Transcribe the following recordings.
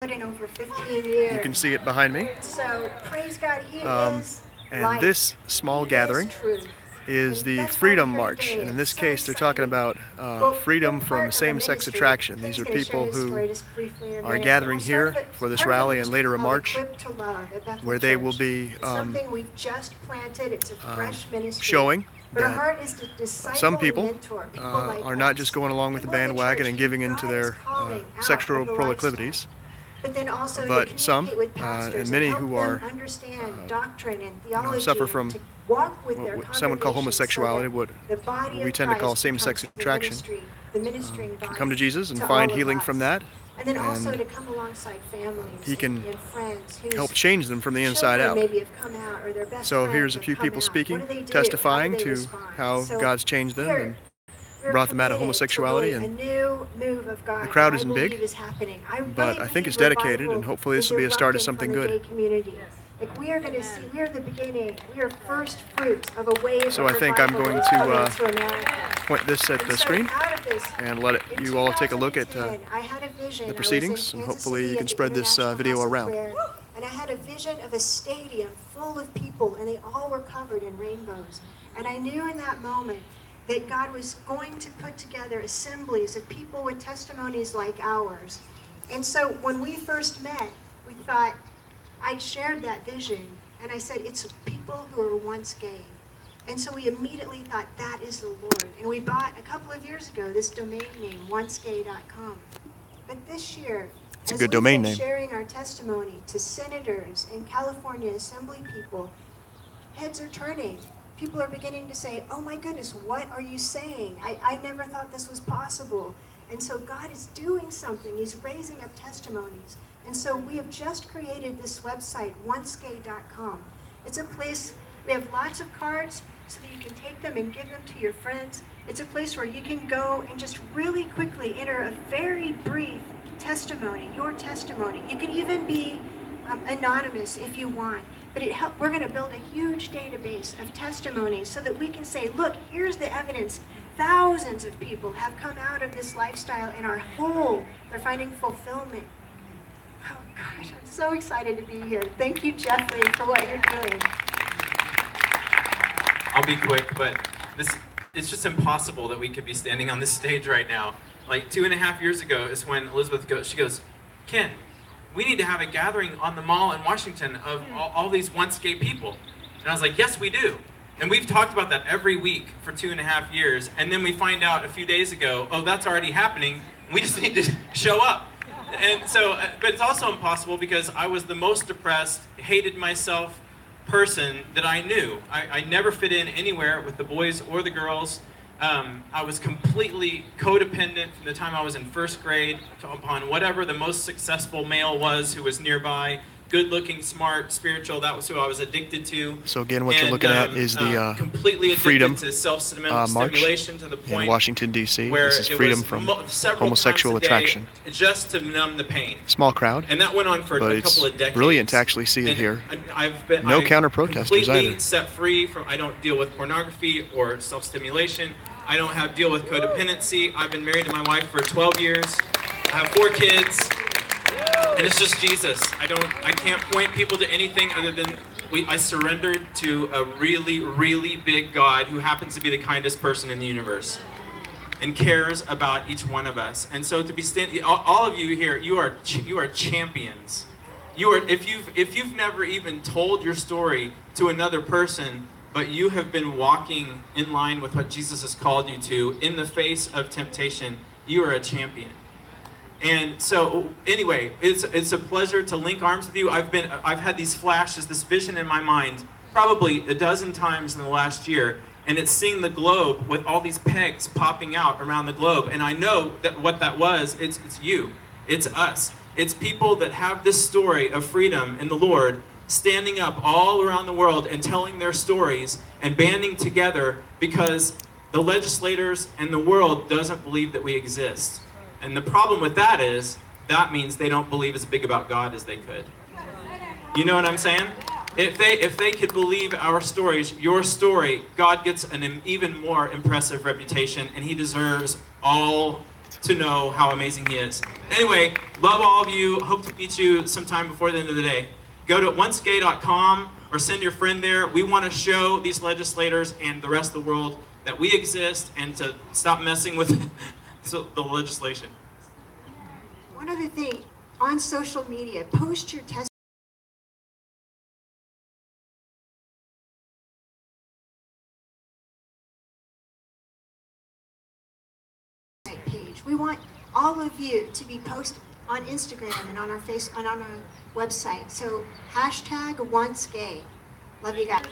In over 15 years. You can see it behind me. So praise God, He is And light. this small He gathering is truth. is the That's why Freedom we're here March. today. And in this It's so case, they're talking exciting. about Well, freedom we're from part of a same-sex ministry. attraction. These Tim's are going to share people his who story just briefly in a are minute. gathering We'll start here with for this part of the rally and mission later a called march, Equipped to Love at Bethel where they will Church. be It's something we've just planted. It's a fresh ministry. showing But our that heart is to disciple some and people mentor people like are not us. just going along with the People in bandwagon church and who giving into God is their calling out sexual of the proclivities, lifestyle. But then also to but some, communicate with pastors and and many help who them are, understand doctrine and theology suffer and from to walk with their what some would call congregation so homosexuality, that what the body we of tend to call Christ same-sex becomes attraction, the ministering can body come to Jesus and to find all of healing from us. that, And then also and to come alongside families He can and friends whose help change them from the inside children out. maybe have come out or their best So friends here's a have few come people out. speaking, What do they do? testifying How do they to respond? how So God's changed them and we're brought them out of committed to homosexuality, really a and new move of God the that crowd I isn't believe big, is happening. I but really I think it's believe dedicated, and revival hopefully this is will be a start of erupting something from the good. gay community. Like we are going to see, we are the beginning. We are first fruit of a wave So of I think I'm revival going that's coming to to America. point this at And the so screen out of this, and let in you all take a look at 2010, I had a vision. the I was in proceedings, and Kansas hopefully City you at can the spread this International video House of around. Prayer, and I had a vision of a stadium full of people, and they all were covered in rainbows. And I knew in that moment that God was going to put together assemblies of people with testimonies like ours. And so when we first met, we thought, I shared that vision, and I said, it's people who were once gay. And so we immediately thought, that is the Lord. And we bought, a couple of years ago, this domain name, oncegay.com. But this year, It's a as good we've domain been name. sharing our testimony to senators and California assembly people, heads are turning. People are beginning to say, oh my goodness, what are you saying? I never thought this was possible. And so God is doing something. He's raising up testimonies. And so we have just created this website, oncegay.com. It's a place, we have lots of cards so that you can take them and give them to your friends. It's a place where you can go and just really quickly enter a very brief testimony, your testimony. You can even be anonymous if you want. But we're going to build a huge database of testimonies so that we can say, look, here's the evidence. Thousands of people have come out of this lifestyle and are whole. They're finding fulfillment. Oh gosh, I'm so excited to be here. Thank you, Jeffrey, for what you're doing. I'll be quick, but it's just impossible that we could be standing on this stage right now. Like 2.5 years ago is when Elizabeth goes, Ken, we need to have a gathering on the mall in Washington of all these once gay people. And I was like, yes, we do. And we've talked about that every week for 2.5 years. And then we find out a few days ago, oh, that's already happening. We just need to show up. And so, but it's also impossible because I was the most depressed, hated myself person that I knew. I never fit in anywhere with the boys or the girls. I was completely codependent from the time I was in first grade upon whatever the most successful male was who was nearby. Good-looking, smart, spiritual. That was who I was addicted to. So again, what you're looking at is the completely Freedom to March self-stimulation to the point in Washington, D.C. where This is it freedom was from several homosexual times a day attraction. just to numb the pain. Small crowd, And that went on for but a it's couple of decades. brilliant to actually see it And here. No counter-protesters completely either. set free from. I don't deal with pornography or self-stimulation. I don't deal with codependency. I've been married to my wife for 12 years. I have 4 kids, and it's just Jesus. I can't point people to anything other than I surrendered to a really, really big God who happens to be the kindest person in the universe and cares about each one of us. And so to be all of you here, you are champions. If you've never even told your story to another person, but you have been walking in line with what Jesus has called you to in the face of temptation, you are a champion. And so anyway, it's a pleasure to link arms with you. I've had these flashes, this vision in my mind probably a dozen times in the last year, and it's seeing the globe with all these pegs popping out around the globe. And I know that what that was, it's you, it's us. It's people that have this story of freedom in the Lord standing up all around the world and telling their stories and banding together because the legislators and the world doesn't believe that we exist. And the problem with that is, that means they don't believe as big about God as they could. You know what I'm saying? If they could believe our stories, your story, God gets an even more impressive reputation, and he deserves all to know how amazing he is. Anyway, love all of you. Hope to meet you sometime before the end of the day. Go to oncegay.com or send your friend there. We want to show these legislators and the rest of the world that we exist and to stop messing with the legislation. One other thing, on social media, post your testimony page. We want all of you to be posted on Instagram and on our and on our website. So #OnceGay. Love you guys.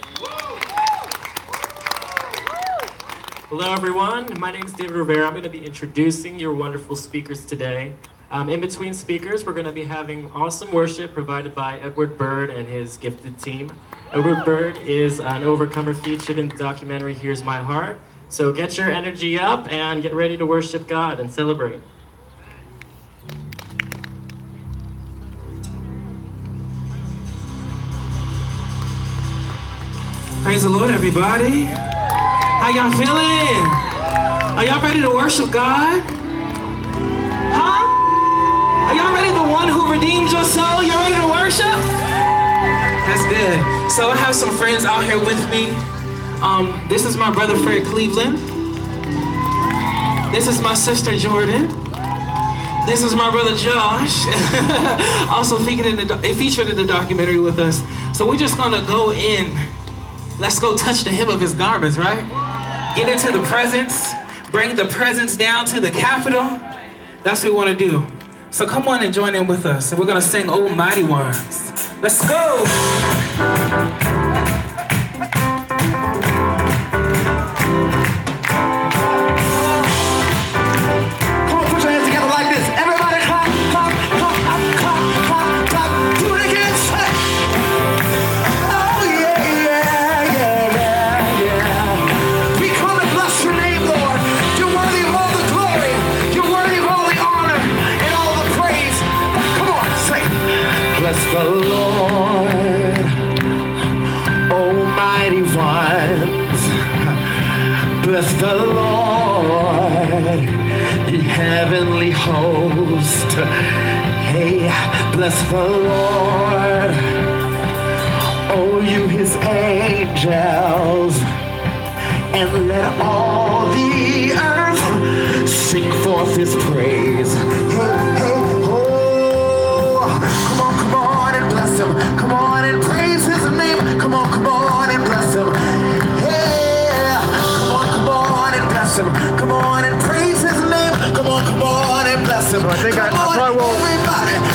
Hello everyone, my name is David Rivera. I'm going to be introducing your wonderful speakers today. In between speakers, we're going to be having awesome worship provided by Edward Bird and his gifted team. Edward Bird is an overcomer featured in the documentary Here's My Heart. So get your energy up and get ready to worship God and celebrate. Praise the Lord, everybody. How y'all feeling? Are y'all ready to worship God? Huh? Are y'all ready? The one who redeemed your soul? Y'all ready to worship? That's good. So I have some friends out here with me. This is my brother Fred Cleveland. This is my sister Jordan. This is my brother Josh. Also featured in the documentary with us. So we're just gonna go in. Let's go touch the hem of his garments, right? Get into the presence, bring the presence down to the Capitol. That's what we want to do. So come on and join in with us. And we're going to sing Oh Mighty Ones. Let's go. Come on, put your hands together like this. Everybody clap, clap, clap, clap, clap, clap. Do it again, say. Oh yeah, yeah, yeah, yeah. We come and bless your name, Lord. You're worthy of all the glory. You're worthy of all the honor and all the praise. Come on, say. Bless the Lord, almighty ones. Bless the Lord, ye heavenly host. Hey, bless the Lord, oh you his angels, and let all the earth sing forth his praise. Hey, hey, oh, come on and bless him. Come on and praise his name. Come on and bless him. Yeah, come on and bless him. Come on and praise his name. Come on and bless him. So I think I probably won't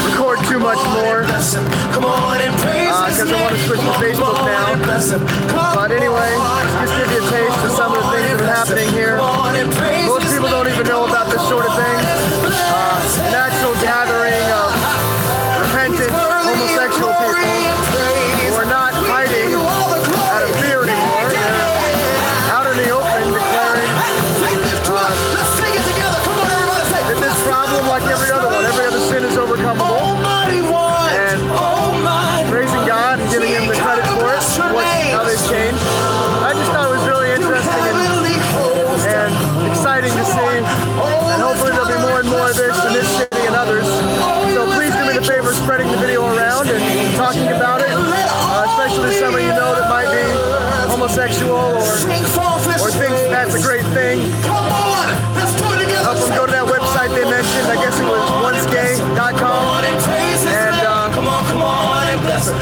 record too much more because I want to switch to Facebook now. But anyway, just give you a taste of some of the things that are happening here. Most people don't even know about this sort of thing. An actual gathering of repentant homosexual people who are not hiding out of fear anymore. They're out in the open declaring that this problem, like every other sin is overcomable. And praising God and giving him the credit for it, how they've changed. I just thought it was really interesting and exciting to see. And hopefully there'll be more and more of this in this city and others. So please do me the favor of spreading the video around and talking about it, especially some of you know that might be homosexual or thinks that's a great thing. Help them go to that website they mentioned. I guess it was oncegay.com. And come on and bless him.